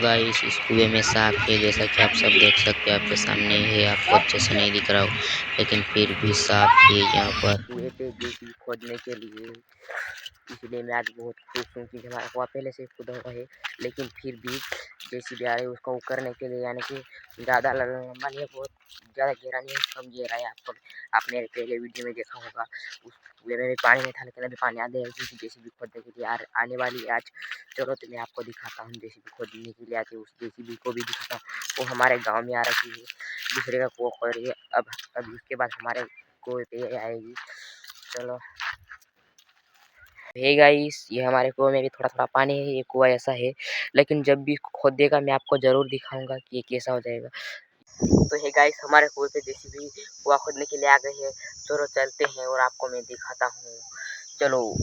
Guys इस कुएं में सांप है, जैसा कि आप सब देख सकते हैं, आपके सामने है। आपको अच्छे से नहीं दिख रहा हो, लेकिन फिर भी सांप है यहाँ पर। कुएं पे जेसीबी खोदने के लिए, इसलिए मैं आज बहुत खुश हूँ कि हमारा कुआं पहले से खुदा हुआ है, लेकिन फिर भी जेसीबी आ रही है उसको करने के लिए, यानी कि ज़्यादा लंबा नहीं है, बहुत ज़्यादा गहरा नहीं है, कम गहरा है। आपने पहले वीडियो में देखा होगा, उस कुएं में भी पानी नहीं था, लेकिन अभी पानी आ गया, क्योंकि जेसीबी खोदने के लिए आने वाली है आज। चलो तो मैं आपको दिखाता हूँ, जेसीबी खोदने के लिए आती है, उस जेसीबी को भी दिखाता हूँ। वो हमारे गांव में आ रखी है, दूसरे का कुआं खोद रही है। अब उसके बाद हमारे कुएं पे आएगी। चलो हे गाइस, ये हमारे कुएं में भी थोड़ा थोड़ा पानी है, ये कुआं ऐसा है, लेकिन जब भी खोदेगा मैं आपको ज़रूर दिखाऊंगा कि ये कैसा हो जाएगा। तो हे गाइस, हमारे कुएं पे जेसीबी कुआं खोदने के लिए आ गई है। चलो चलते हैं और आपको मैं दिखाता हूँ। चलो।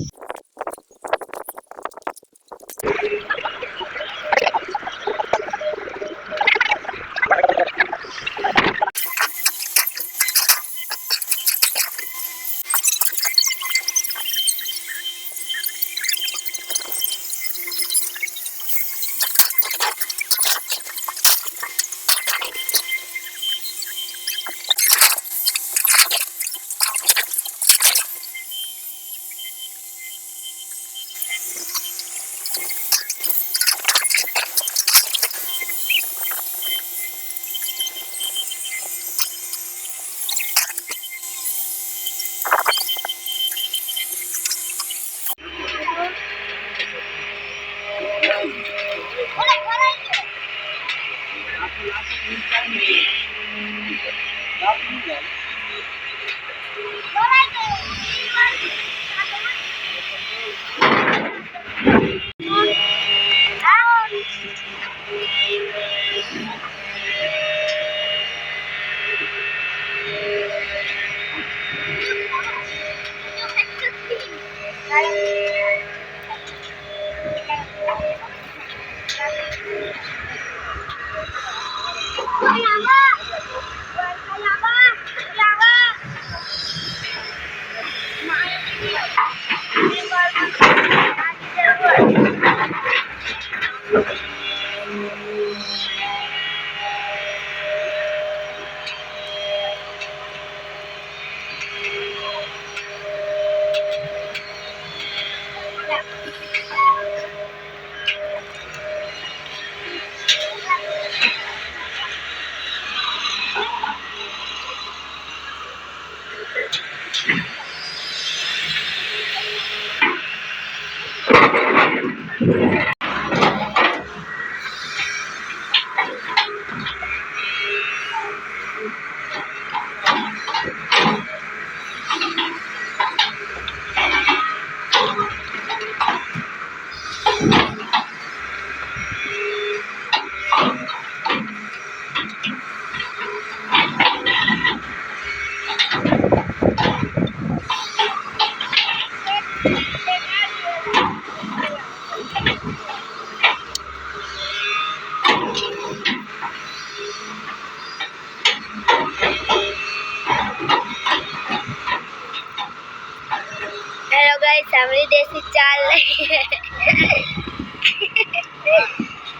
हेलो गाइस, हमारी देसी चाल रही है।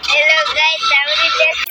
हेलो गाइस, हमारी देसी